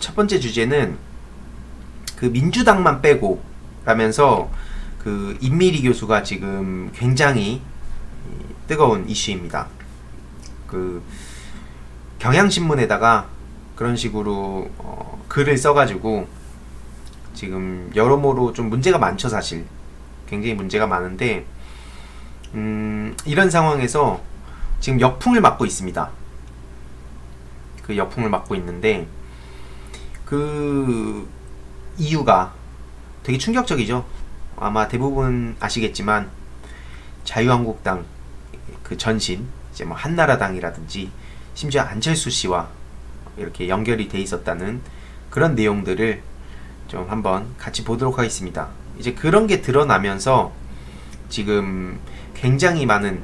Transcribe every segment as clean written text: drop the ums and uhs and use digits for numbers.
첫 번째 주제는 그 민주당만 빼고 라면서 그 임미리 교수가 지금 굉장히 뜨거운 이슈입니다. 그 경향신문에다가 그런 식으로 글을 써가지고 지금 여러모로 좀 문제가 많죠. 사실 굉장히 문제가 많은데 이런 상황에서 지금 역풍을 맞고 있습니다. 그 역풍을 맞고 있는데 그 이유가 되게 충격적이죠. 아마 대부분 아시겠지만 자유한국당 그 전신 이제 뭐 한나라당이라든지 심지어 안철수 씨와 이렇게 연결이 돼 있었다는 그런 내용들을 좀 한번 같이 보도록 하겠습니다. 이제 그런 게 드러나면서 지금 굉장히 많은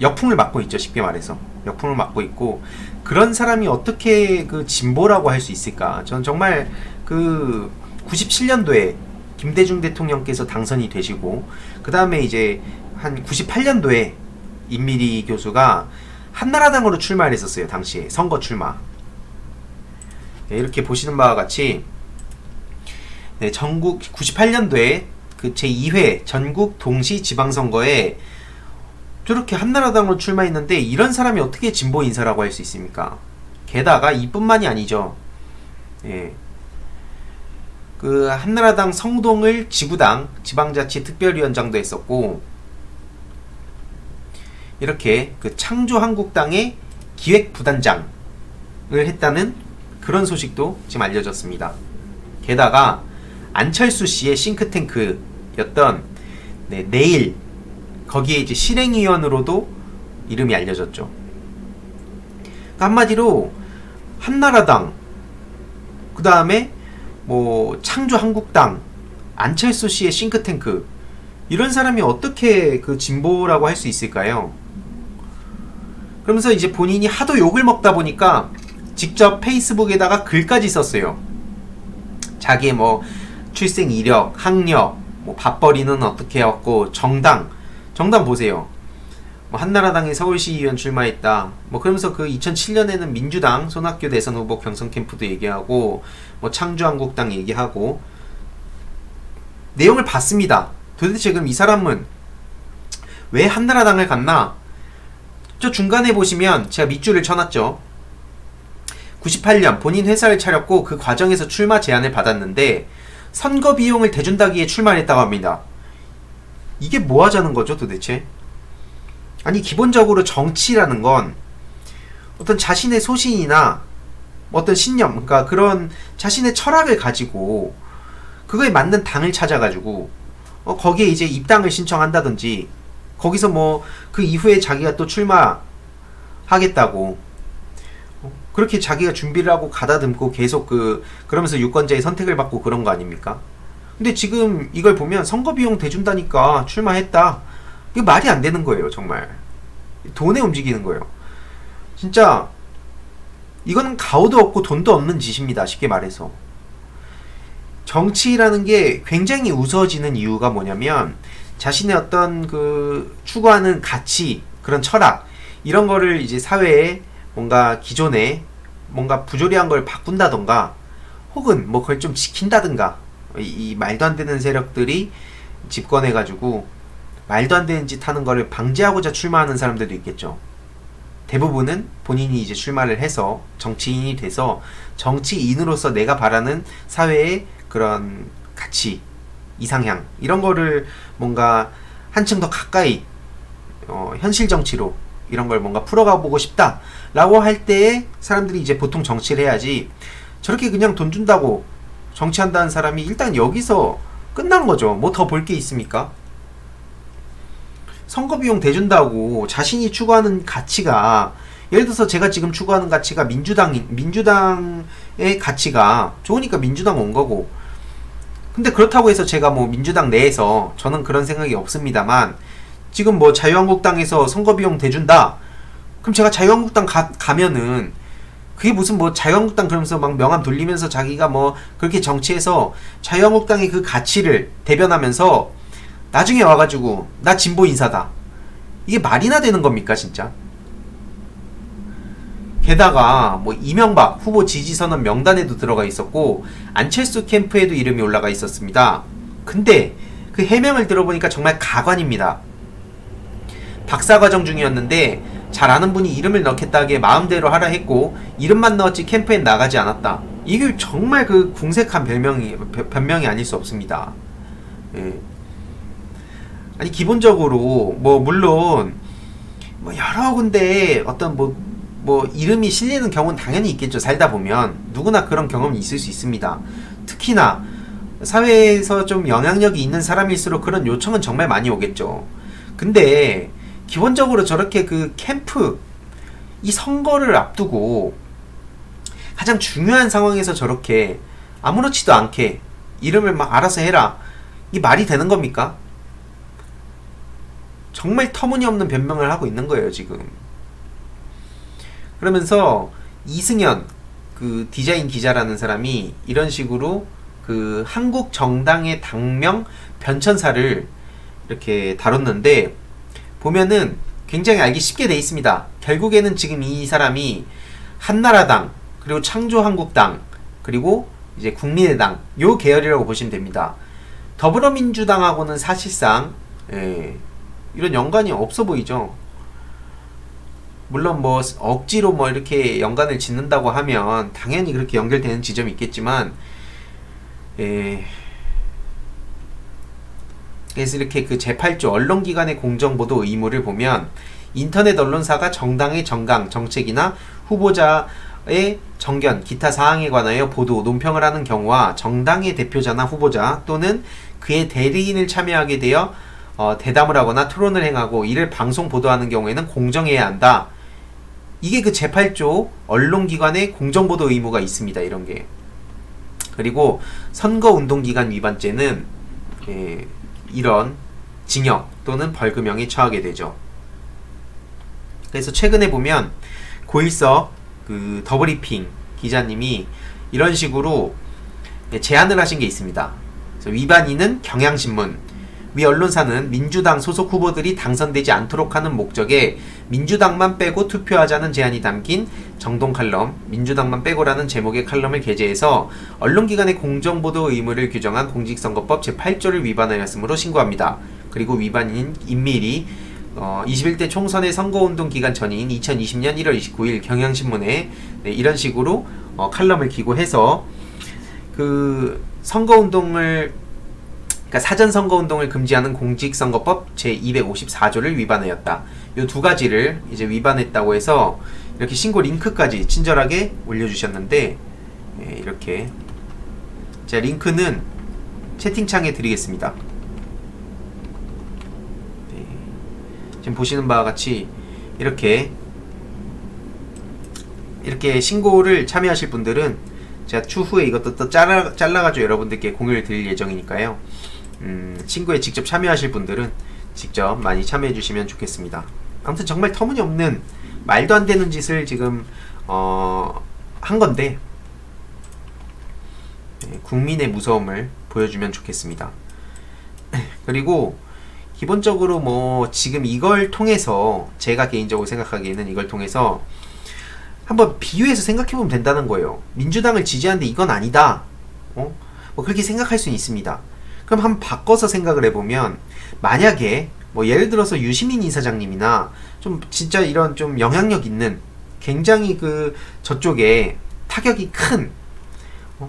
역풍을 맞고 있죠. 쉽게 말해서 역풍을 맞고 있고, 그런 사람이 어떻게 그 진보라고 할 수 있을까? 저는 정말 그 97년도에 김대중 대통령께서 당선이 되시고 그 다음에 이제 한 98년도에 임미리 교수가 한나라당으로 출마를 했었어요. 당시에 선거 출마. 네, 이렇게 보시는 바와 같이 전국 98년도에 그 제2회 전국 동시 지방선거에 저렇게 한나라당으로 출마했는데 이런 사람이 어떻게 진보 인사라고 할 수 있습니까? 게다가 이뿐만이 아니죠. 예. 그 한나라당 성동을 지구당 지방자치특별위원장도 했었고, 이렇게 그 창조한국당의 기획부단장을 했다는 그런 소식도 지금 알려졌습니다. 게다가 안철수 씨의 싱크탱크였던 내일 거기에 이제 실행위원으로도 이름이 알려졌죠. 그러니까 한마디로 한나라당, 그 다음에 뭐 창조한국당, 안철수 씨의 싱크탱크, 이런 사람이 어떻게 그 진보라고 할 수 있을까요? 그러면서 이제 본인이 하도 욕을 먹다 보니까 직접 페이스북에다가 글까지 썼어요. 자기의 뭐 출생 이력, 학력, 뭐 밥벌이는 어떻게 해왔고, 정당 보세요. 뭐 한나라당에 서울시의원 출마했다. 뭐 그러면서 그 2007년에는 민주당 손학규 대선 후보 경선 캠프도 얘기하고, 뭐 창조한국당 얘기하고, 내용을 봤습니다. 도대체 그럼 이 사람은 왜 한나라당을 갔나? 저 중간에 보시면 제가 밑줄을 쳐놨죠. 98년 본인 회사를 차렸고 그 과정에서 출마 제안을 받았는데 선거 비용을 대준다기에 출마를 했다고 합니다. 이게 뭐 하자는 거죠 도대체? 아니, 기본적으로 정치라는 건 어떤 자신의 소신이나 어떤 신념, 그러니까 그런 자신의 철학을 가지고 그거에 맞는 당을 찾아가지고 거기에 이제 입당을 신청한다든지, 거기서 뭐 그 이후에 자기가 또 출마하겠다고 그렇게 자기가 준비를 하고 가다듬고 계속 그러면서 유권자의 선택을 받고 그런 거 아닙니까? 근데 지금 이걸 보면 선거 비용 대준다니까 출마했다. 이거 말이 안 되는 거예요, 정말. 돈에 움직이는 거예요. 진짜 이거는 가오도 없고 돈도 없는 짓입니다. 쉽게 말해서. 정치라는 게 굉장히 우스워지는 이유가 뭐냐면 자신의 어떤 그 추구하는 가치, 그런 철학, 이런 거를 이제 사회에 뭔가 기존에 뭔가 부조리한 걸 바꾼다던가, 혹은 뭐 그걸 좀 지킨다든가, 이 말도 안 되는 세력들이 집권해가지고 말도 안 되는 짓 하는 거를 방지하고자 출마하는 사람들도 있겠죠. 대부분은 본인이 이제 출마를 해서 정치인이 돼서 정치인으로서 내가 바라는 사회의 그런 가치, 이상향, 이런 거를 뭔가 한층 더 가까이 현실 정치로 이런 걸 뭔가 풀어가 보고 싶다 라고 할 때에 사람들이 이제 보통 정치를 해야지, 저렇게 그냥 돈 준다고 정치한다는 사람이 일단 여기서 끝난 거죠. 뭐 더 볼 게 있습니까? 선거 비용 대준다고 자신이 추구하는 가치가, 예를 들어서 제가 지금 추구하는 가치가 민주당의 가치가 좋으니까 민주당 온 거고, 근데 그렇다고 해서 제가 뭐 민주당 내에서 저는 그런 생각이 없습니다만, 지금 뭐 자유한국당에서 선거 비용 대준다, 그럼 제가 자유한국당 가면은 그게 무슨 뭐 자유한국당 그러면서 막 명함 돌리면서 자기가 뭐 그렇게 정치해서 자유한국당의 그 가치를 대변하면서 나중에 와가지고 나 진보 인사다, 이게 말이나 되는 겁니까 진짜? 게다가 뭐 이명박 후보 지지선언 명단에도 들어가 있었고 안철수 캠프에도 이름이 올라가 있었습니다. 근데 그 해명을 들어보니까 정말 가관입니다. 박사과정 중이었는데 잘 아는 분이 이름을 넣겠다기에 마음대로 하라 했고 이름만 넣었지 캠프엔 나가지 않았다. 이게 정말 그 궁색한 변명이 아닐 수 없습니다. 예. 아니 기본적으로 뭐 물론 뭐 여러 군데 어떤 뭐 이름이 실리는 경우는 당연히 있겠죠. 살다 보면 누구나 그런 경험이 있을 수 있습니다. 특히나 사회에서 좀 영향력이 있는 사람일수록 그런 요청은 정말 많이 오겠죠. 근데 기본적으로 저렇게 그 캠프 이 선거를 앞두고 가장 중요한 상황에서 저렇게 아무렇지도 않게 이름을 막 알아서 해라, 이 말이 되는 겁니까? 정말 터무니없는 변명을 하고 있는 거예요 지금. 그러면서 이승현 그 디자인 기자라는 사람이 이런 식으로 그 한국 정당의 당명 변천사를 이렇게 다뤘는데 보면은 굉장히 알기 쉽게 돼 있습니다. 결국에는 지금 이 사람이 한나라당 그리고 창조한국당 그리고 이제 국민의당 요 계열이라고 보시면 됩니다. 더불어민주당하고는 사실상 이런 연관이 없어 보이죠. 물론 뭐 억지로 뭐 이렇게 연관을 짓는다고 하면 당연히 그렇게 연결되는 지점이 있겠지만 그래서 이렇게 그 제8조 언론기관의 공정보도 의무를 보면 인터넷 언론사가 정당의 정강, 정책이나 후보자의 정견, 기타 사항에 관하여 보도, 논평을 하는 경우와 정당의 대표자나 후보자 또는 그의 대리인을 참여하게 되어 대담을 하거나 토론을 행하고 이를 방송 보도하는 경우에는 공정해야 한다. 이게 그 제8조 언론기관의 공정보도 의무가 있습니다. 이런 게. 그리고 선거운동기간 위반죄는 이런 징역 또는 벌금형에 처하게 되죠. 그래서 최근에 보면 고일석 그 더브리핑 기자님이 이런 식으로 제안을 하신 게 있습니다. 그래서 위반인은 경향신문, 위 언론사는 민주당 소속 후보들이 당선되지 않도록 하는 목적에 민주당만 빼고 투표하자는 제안이 담긴 정동 칼럼, 민주당만 빼고라는 제목의 칼럼을 게재해서 언론기관의 공정보도 의무를 규정한 공직선거법 제8조를 위반하였으므로 신고합니다. 그리고 위반인 임밀히 21대 총선의 선거운동 기간 전인 2020년 1월 29일 경향신문에 이런 식으로 칼럼을 기고해서 그 선거운동을 그러니까 사전선거운동을 금지하는 공직선거법 제254조를 위반하였다. 이 두 가지를 이제 위반했다고 해서 이렇게 신고 링크까지 친절하게 올려주셨는데 이렇게 제가 링크는 채팅창에 드리겠습니다. 지금 보시는 바와 같이 이렇게 신고를 참여하실 분들은 제가 추후에 이것도 또 잘라가지고 여러분들께 공유를 드릴 예정이니까요. 신고에 직접 참여하실 분들은 직접 많이 참여해 주시면 좋겠습니다. 아무튼 정말 터무니없는 말도 안 되는 짓을 지금 한 건데 국민의 무서움을 보여주면 좋겠습니다. 그리고 기본적으로 뭐 지금 이걸 통해서 제가 개인적으로 생각하기에는 이걸 통해서 한번 비유해서 생각해보면 된다는 거예요. 민주당을 지지하는데 이건 아니다. 뭐 그렇게 생각할 수는 있습니다. 그럼 한번 바꿔서 생각을 해보면 만약에 뭐 예를 들어서 유시민 이사장님이나 좀 진짜 이런 좀 영향력 있는 굉장히 그 저쪽에 타격이 큰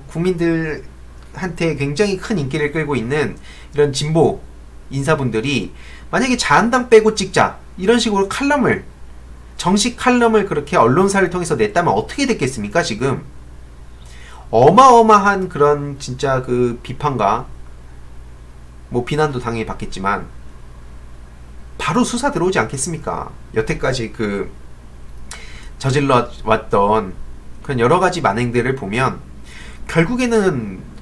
국민들한테 굉장히 큰 인기를 끌고 있는 이런 진보 인사분들이 만약에 자한당 빼고 찍자 이런 식으로 정식 칼럼을 그렇게 언론사를 통해서 냈다면 어떻게 됐겠습니까? 지금 어마어마한 그런 진짜 그 비판과 뭐 비난도 당연히 받겠지만 바로 수사 들어오지 않겠습니까? 여태까지 그 저질러 왔던 그런 여러 가지 만행들을 보면 결국에는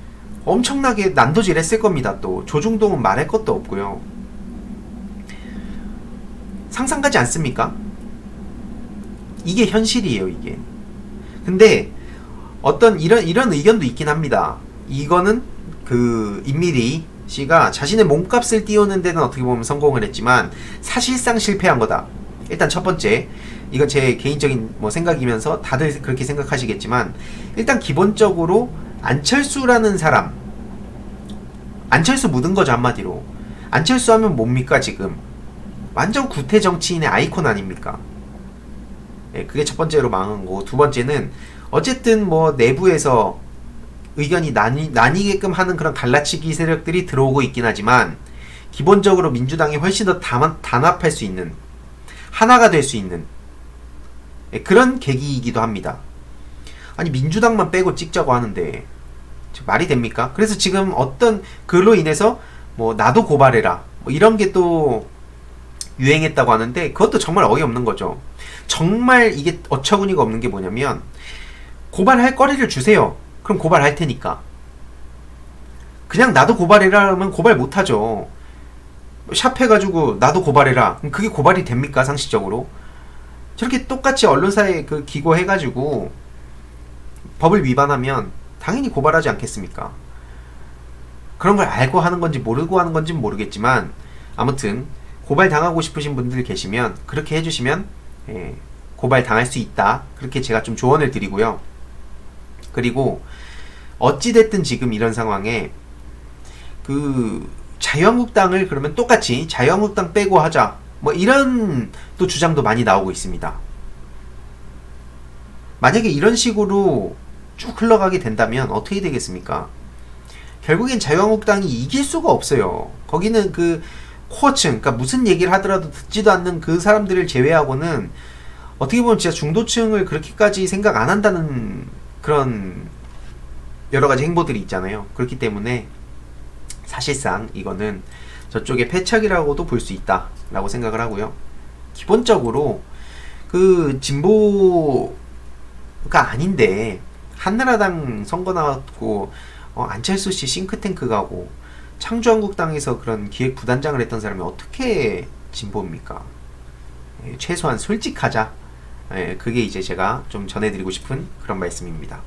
엄청나게 난도질했을 겁니다. 또 조중동은 말할 것도 없고요. 상상가지 않습니까? 이게 현실이에요, 이게. 근데 어떤 이런 의견도 있긴 합니다. 이거는 그 임미리 씨가 자신의 몸값을 띄우는 데는 어떻게 보면 성공을 했지만 사실상 실패한 거다. 일단 첫 번째, 이건 제 개인적인 뭐 생각이면서 다들 그렇게 생각하시겠지만, 일단 기본적으로 안철수라는 사람, 안철수 묻은 거죠, 한마디로. 안철수 하면 뭡니까? 지금 완전 구태 정치인의 아이콘 아닙니까? 예, 그게 첫 번째로 망한 거고, 두 번째는 어쨌든 뭐 내부에서 의견이 나뉘게끔 하는 그런 갈라치기 세력들이 들어오고 있긴 하지만, 기본적으로 민주당이 훨씬 더 단합할 수 있는, 하나가 될 수 있는, 예, 그런 계기이기도 합니다. 아니, 민주당만 빼고 찍자고 하는데 말이 됩니까? 그래서 지금 어떤 글로 인해서 뭐 나도 고발해라 뭐 이런 게 또 유행했다고 하는데, 그것도 정말 어이없는 거죠. 정말 이게 어처구니가 없는 게 뭐냐면, 고발할 거리를 주세요. 그럼 고발할 테니까. 그냥 나도 고발해라 하면 고발 못하죠. 샵 해가지고 나도 고발해라, 그럼 그게 고발이 됩니까? 상식적으로. 저렇게 똑같이 언론사에 그 기고해가지고 법을 위반하면 당연히 고발하지 않겠습니까? 그런 걸 알고 하는 건지 모르고 하는 건지 모르겠지만, 아무튼 고발 당하고 싶으신 분들 계시면 그렇게 해주시면, 예, 고발 당할 수 있다, 그렇게 제가 좀 조언을 드리고요. 그리고 어찌됐든 지금 이런 상황에 그 자유한국당을 그러면 똑같이 자유한국당 빼고 하자, 뭐 이런 또 주장도 많이 나오고 있습니다. 만약에 이런 식으로 쭉 흘러가게 된다면 어떻게 되겠습니까? 결국엔 자유한국당이 이길 수가 없어요. 거기는 그 코어층, 그러니까 무슨 얘기를 하더라도 듣지도 않는 그 사람들을 제외하고는 어떻게 보면 진짜 중도층을 그렇게까지 생각 안 한다는 그런 여러 가지 행보들이 있잖아요. 그렇기 때문에 사실상 이거는 저쪽의 패착이라고도 볼 수 있다라고 생각을 하고요. 기본적으로 그 진보가 아닌데 한나라당 선거 나왔고, 안철수 씨 싱크탱크 가고, 창조한국당에서 그런 기획 부단장을 했던 사람이 어떻게 진보입니까? 예, 최소한 솔직하자. 예, 그게 이제 제가 좀 전해드리고 싶은 그런 말씀입니다.